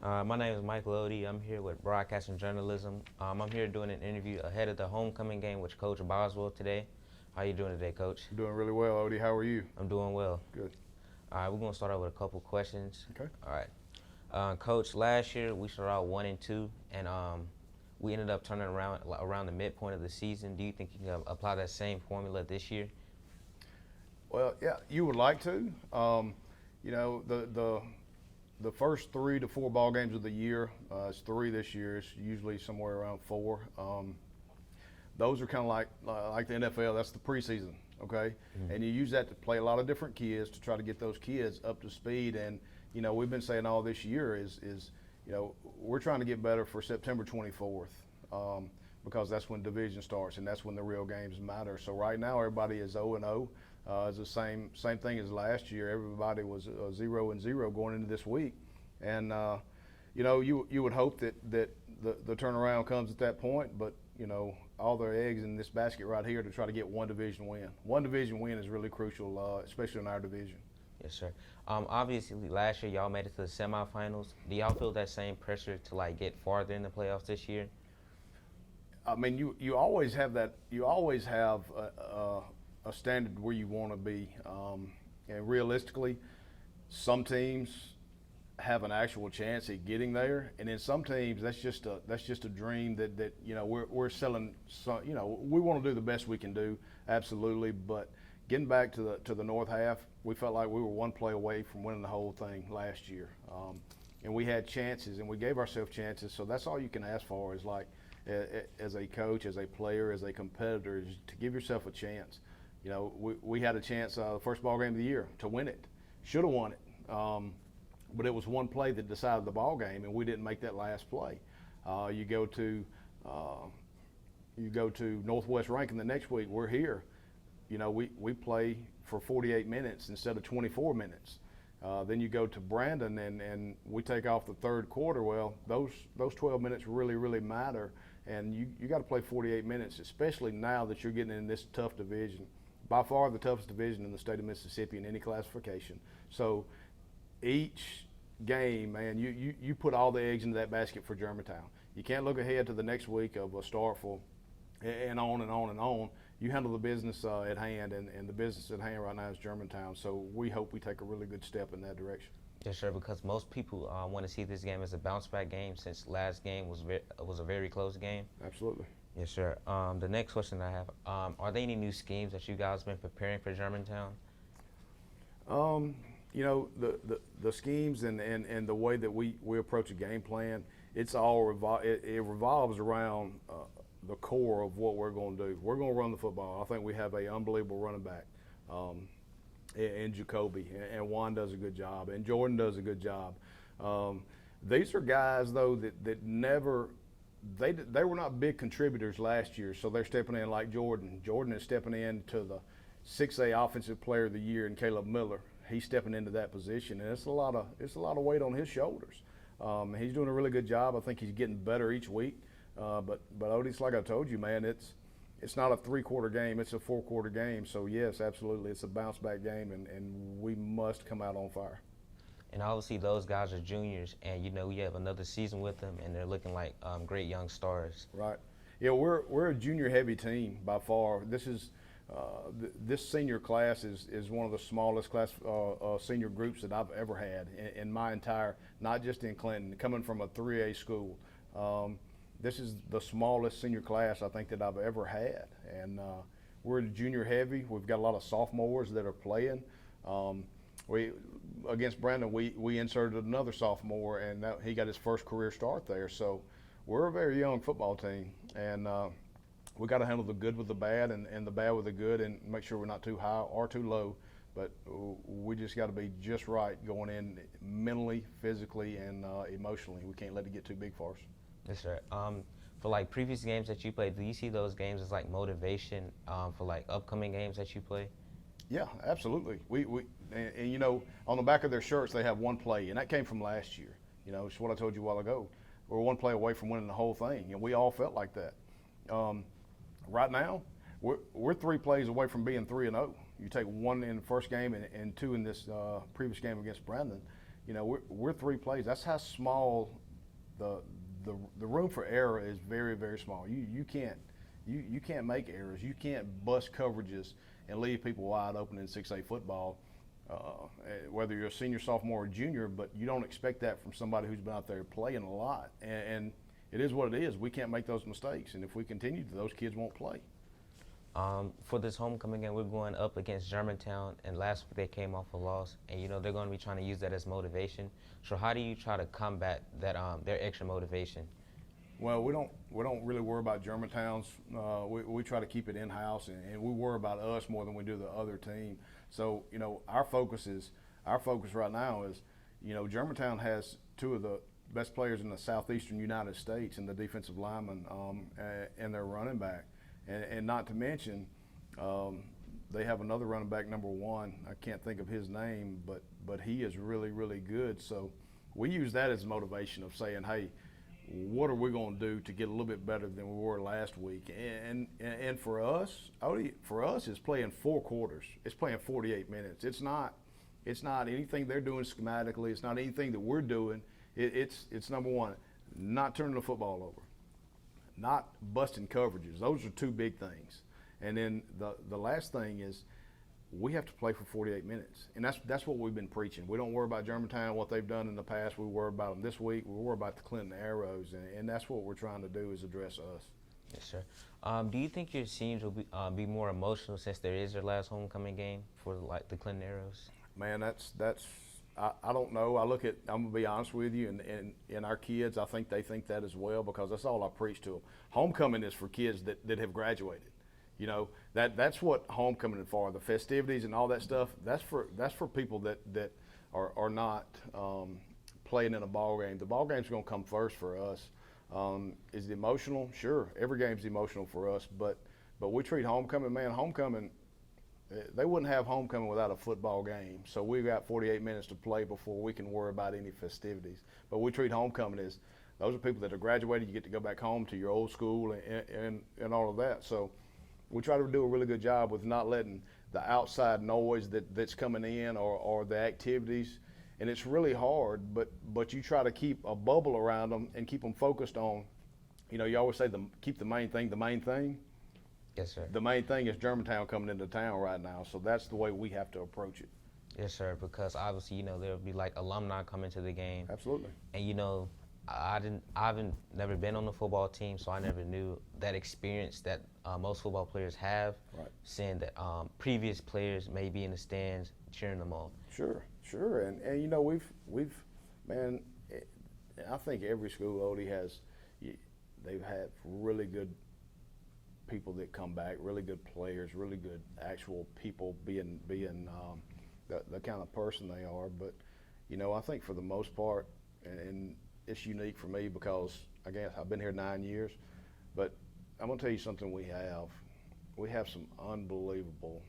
My name is Mike Lodi. I'm here with Broadcasting Journalism. I'm here doing an interview ahead of the homecoming game with Coach Boswell today. How you doing today, Coach? I'm doing really well, Odie. How are you? I'm doing well. Good. All right, we're going to start out with a couple questions. Okay. All right. Coach, last year we started out 1-2, and we ended up turning around the midpoint of the season. Do you think you can apply that same formula this year? Well, yeah, you would like to. The first 3 to 4 ball games of the year, it's 3 this year. It's usually somewhere around 4. Those are kind of like the NFL. That's the preseason, okay? Mm-hmm. And you use that to play a lot of different kids to try to get those kids up to speed. And we've been saying all this year is we're trying to get better for September 24th because that's when division starts and that's when the real games matter. So right now everybody is 0-0. It's the same thing as last year. Everybody was 0-0 going into this week, and you would hope that the turnaround comes at that point. But all their eggs in this basket right here to try to get one division win. One division win is really crucial, especially in our division. Yes, sir. Obviously, last year y'all made it to the semifinals. Do y'all feel that same pressure to get farther in the playoffs this year? I mean, you always have that. You always have a standard where you want to be, and realistically, some teams have an actual chance at getting there, and in some teams that's just a dream that we're selling. We want to do the best we can do, absolutely. But getting back to the north half, we felt like we were one play away from winning the whole thing last year, and we had chances, and we gave ourselves chances. So that's all you can ask for is as a coach, as a player, as a competitor, is to give yourself a chance. We had a chance the first ball game of the year to win it. Should have won it, but it was one play that decided the ball game, and we didn't make that last play. You go to Northwest Rankin the next week. We're here. We play for 48 minutes instead of 24 minutes. Then you go to Brandon, and we take off the third quarter. Well, those 12 minutes really, really matter, and you got to play 48 minutes, especially now that you're getting in this tough division. By far the toughest division in the state of Mississippi in any classification. So each game, man, you put all the eggs into that basket for Germantown. You can't look ahead to the next week of a Starkville and on and on and on. You handle the business at hand, and the business at hand right now is Germantown. So we hope we take a really good step in that direction. Yes, sir, because most people want to see this game as a bounce-back game since last game was a very close game. Absolutely. Yes, sir. The next question I have, are there any new schemes that you guys have been preparing for Germantown? The schemes and the way that we approach a game plan, it's all it revolves around the core of what we're going to do. We're going to run the football. I think we have an unbelievable running back in Jacoby, and Juan does a good job, and Jordan does a good job. These are guys, though, that never – they were not big contributors last year, so they're stepping in like Jordan. Jordan is stepping in to the 6A Offensive Player of the Year, and Caleb Miller, he's stepping into that position, and it's a lot of weight on his shoulders. He's doing a really good job. I think he's getting better each week. But Otis, like I told you, man, it's not a 3-quarter game, it's a 4-quarter game. So yes, absolutely, it's a bounce back game, and we must come out on fire. And obviously those guys are juniors, and we have another season with them, and they're looking like great young stars. Right. Yeah, we're a junior heavy team by far. This senior class is one of the smallest senior groups that I've ever had in my entire, not just in Clinton, coming from a 3A school. This is the smallest senior class I think that I've ever had, and we're junior heavy. We've got a lot of sophomores that are playing. Against Brandon, we inserted another sophomore, and he got his first career start there. So we're a very young football team, and we got to handle the good with the bad and the bad with the good, and make sure we're not too high or too low. But we just got to be just right going in mentally, physically, and emotionally. We can't let it get too big for us. Yes, sir. For previous games that you played, do you see those games as motivation for upcoming games that you play? Yeah, absolutely. We on the back of their shirts they have one play, and that came from last year. It's what I told you a while ago. We're one play away from winning the whole thing, and we all felt like that. Right now, we're 3 plays away from being 3-0. You take 1 in the first game and 2 in this previous game against Brandon, You know, we're 3 plays. That's how small the room for error is. Very, very small. You can't make errors. You can't bust coverages and leave people wide open in 6A football. Whether you're a senior, sophomore, or junior, but you don't expect that from somebody who's been out there playing a lot. And it is what it is. We can't make those mistakes, and if we continue to, those kids won't play. For this homecoming game, we're going up against Germantown, and last week they came off a loss, and they're going to be trying to use that as motivation. So how do you try to combat that their extra motivation? Well, we don't really worry about Germantown's. We try to keep it in house, and we worry about us more than we do the other team. So our focus right now is, Germantown has 2 of the best players in the southeastern United States in the defensive lineman and their running back. And not to mention, they have another running back, number 1. I can't think of his name, but he is really, really good. So we use that as motivation of saying, hey, what are we going to do to get a little bit better than we were last week? And for us, it's playing 4 quarters. It's playing 48 minutes. It's not anything they're doing schematically. It's not anything that we're doing. It's number 1, not turning the football over, not busting coverages. Those are 2 big things. And then the last thing is we have to play for 48 minutes. And that's what we've been preaching. We don't worry about Germantown, what they've done in the past. We worry about them this week. We worry about the Clinton Arrows. And that's what we're trying to do, is address us. Yes, sir. Do you think your seniors will be more emotional since there is their last homecoming game for the Clinton Arrows? Man, I don't know. I'm going to be honest with you, and our kids, I think they think that as well, because that's all I preach to them. Homecoming is for kids that have graduated. That's what homecoming is for. The festivities and all that stuff, that's for people that are not playing in a ball game. The ball game's going to come first for us. Is it emotional? Sure, every game's emotional for us, but we treat homecoming, they wouldn't have homecoming without a football game. So we've got 48 minutes to play before we can worry about any festivities. But we treat homecoming as those are people that are graduated. You get to go back home to your old school and all of that. So we try to do a really good job with not letting the outside noise that's coming in or the activities. And it's really hard, but you try to keep a bubble around them and keep them focused on, you always say keep the main thing the main thing. Yes, sir. The main thing is Germantown coming into town right now, so that's the way we have to approach it. Yes, sir, because obviously, there'll be like alumni coming to the game. Absolutely. And I haven't never been on the football team, so I never knew that experience that most football players have. Right. Seeing that previous players may be in the stands cheering them on. Sure. And I think every school, Odie, they've had really good people that come back, really good players, really good actual people being the kind of person they are. But I think for the most part, and it's unique for me because again I've been here 9 years, but I'm gonna tell you something. We have some unbelievable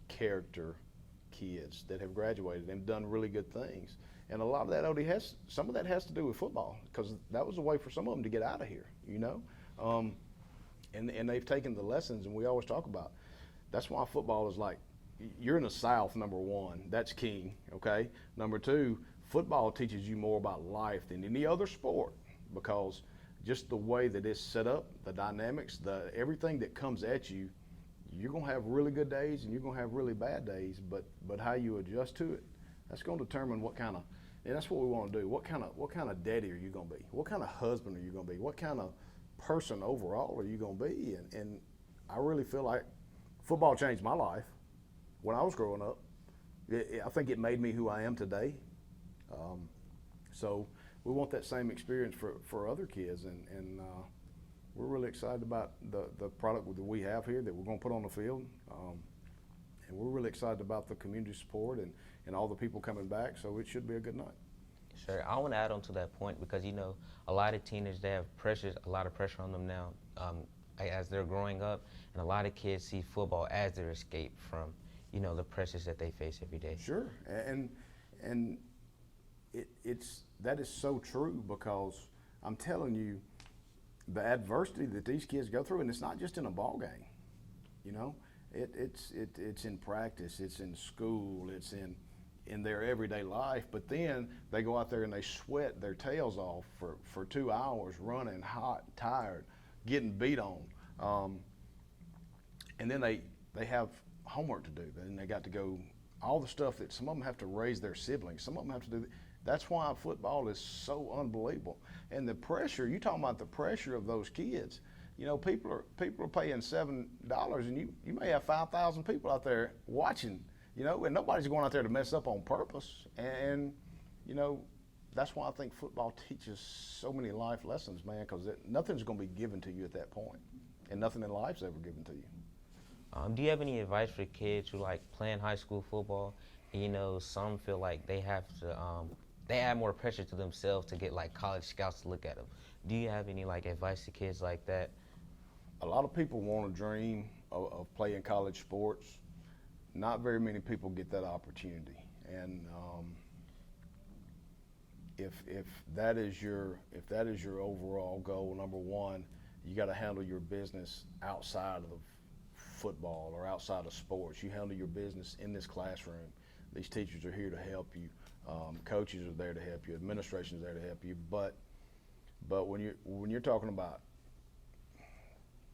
character kids that have graduated and done really good things, and a lot of that some of that has to do with football, because that was a way for some of them to get out of here. And they've taken the lessons, and we always talk about. That's why football is like, you're in the South, number 1. That's king, okay? Number 2, football teaches you more about life than any other sport, because just the way that it's set up, the dynamics, everything that comes at you, you're going to have really good days and you're going to have really bad days, but how you adjust to it, that's going to determine what kind of, and that's what we want to do. What kind of daddy are you going to be? What kind of husband are you going to be? What kind of person overall are you going to be? And I really feel like football changed my life when I was growing up. I think it made me who I am today. So we want that same experience for other kids, and we're really excited about the product that we have here that we're going to put on the field. And we're really excited about the community support and all the people coming back, so it should be a good night. Sure. I want to add on to that point because, a lot of teenagers, they have a lot of pressure on them now as they're growing up, and a lot of kids see football as their escape from, the pressures that they face every day. Sure, and that is so true, because I'm telling you, the adversity that these kids go through, and it's not just in a ball game, it's in practice, it's in school, it's in in their everyday life, but then they go out there and they sweat their tails off for 2 hours running hot, tired, getting beat on. And then they have homework to do. Then they got to go, all the stuff that some of them have to raise their siblings. Some of them have to do. That's why football is so unbelievable. And the pressure, you talking about the pressure of those kids. You know, people are paying $7, and you may have 5,000 people out there watching. You know, and nobody's going out there to mess up on purpose. And you know, that's why I think football teaches so many life lessons, man. Because nothing's going to be given to you at that point, and nothing in life's ever given to you. Do you have any advice for kids who like playing high school football? And, you know, some feel like they have to, they add more pressure to themselves to get like college scouts to look at them. Do you have any like advice to kids like that? A lot of people want to dream of playing college sports. Not very many people get that opportunity, and if that is your overall goal, number one, you got to handle your business outside of football or outside of sports. You handle your business in this classroom. These teachers are here to help you. Coaches are there to help you. Administration is there to help you. But when you're talking about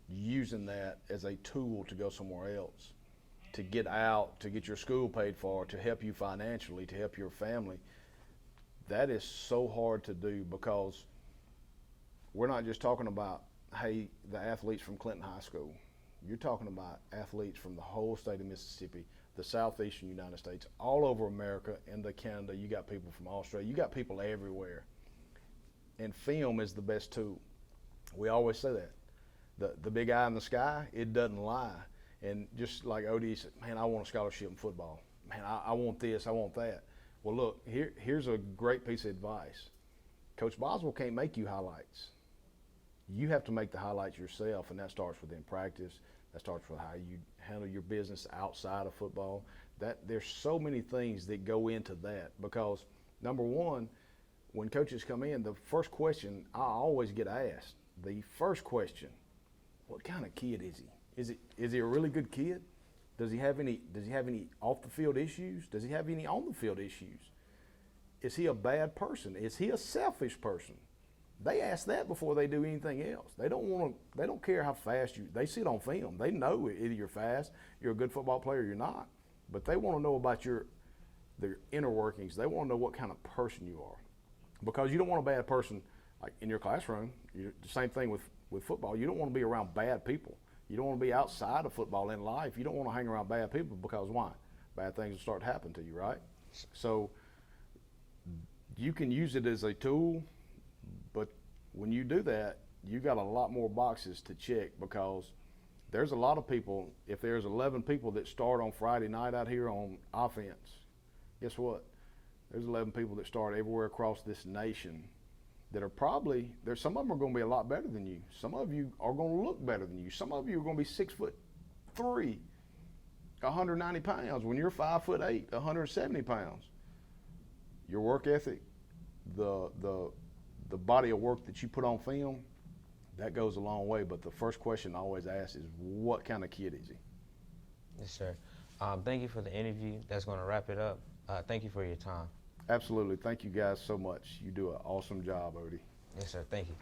using that as a tool to go somewhere else, to get out, to get your school paid for, to help you financially, to help your family, that is so hard to do, because we're not just talking about, hey, the athletes from Clinton High School. You're talking about athletes from the whole state of Mississippi, the southeastern United States, all over America, into Canada. You got people from Australia. You got people everywhere. And film is the best tool. We always say that. The big eye in the sky, it doesn't lie. And just like Odie said, man, I want a scholarship in football. Man, I want this, I want that. Well, look, here's a great piece of advice. Coach Boswell can't make you highlights. You have to make the highlights yourself, and that starts within practice. That starts with how you handle your business outside of football. There's so many things that go into that, because number one, when coaches come in, the first question I always get asked, the first question, what kind of kid is he? Is he a really good kid? Does he have any off the field issues? Does he have any on the field issues? Is he a bad person? Is he a selfish person? They ask that before they do anything else. They don't care how fast they see it on film. They know either you're fast, you're a good football player, or you're not. But they want to know about their inner workings. They want to know what kind of person you are. Because you don't want a bad person like in your classroom. The same thing with football. You don't want to be around bad people. You don't want to be outside of football in life. You don't want to hang around bad people, because why? Bad things will start to happen to you, right? So you can use it as a tool, but when you do that, you got a lot more boxes to check, because there's a lot of people. If there's 11 people that start on Friday night out here on offense, guess what? There's 11 people that start everywhere across this nation that are probably, some of them are going to be a lot better than you. Some of you are going to look better than you. Some of you are going to be 6'3", 190 pounds, when you're 5'8", 170 pounds. Your work ethic, the body of work that you put on film, that goes a long way. But the first question I always ask is, what kind of kid is he? Yes, sir. Thank you for the interview. That's going to wrap it up. Thank you for your time. Absolutely. Thank you guys so much. You do an awesome job, Odie. Yes, sir. Thank you.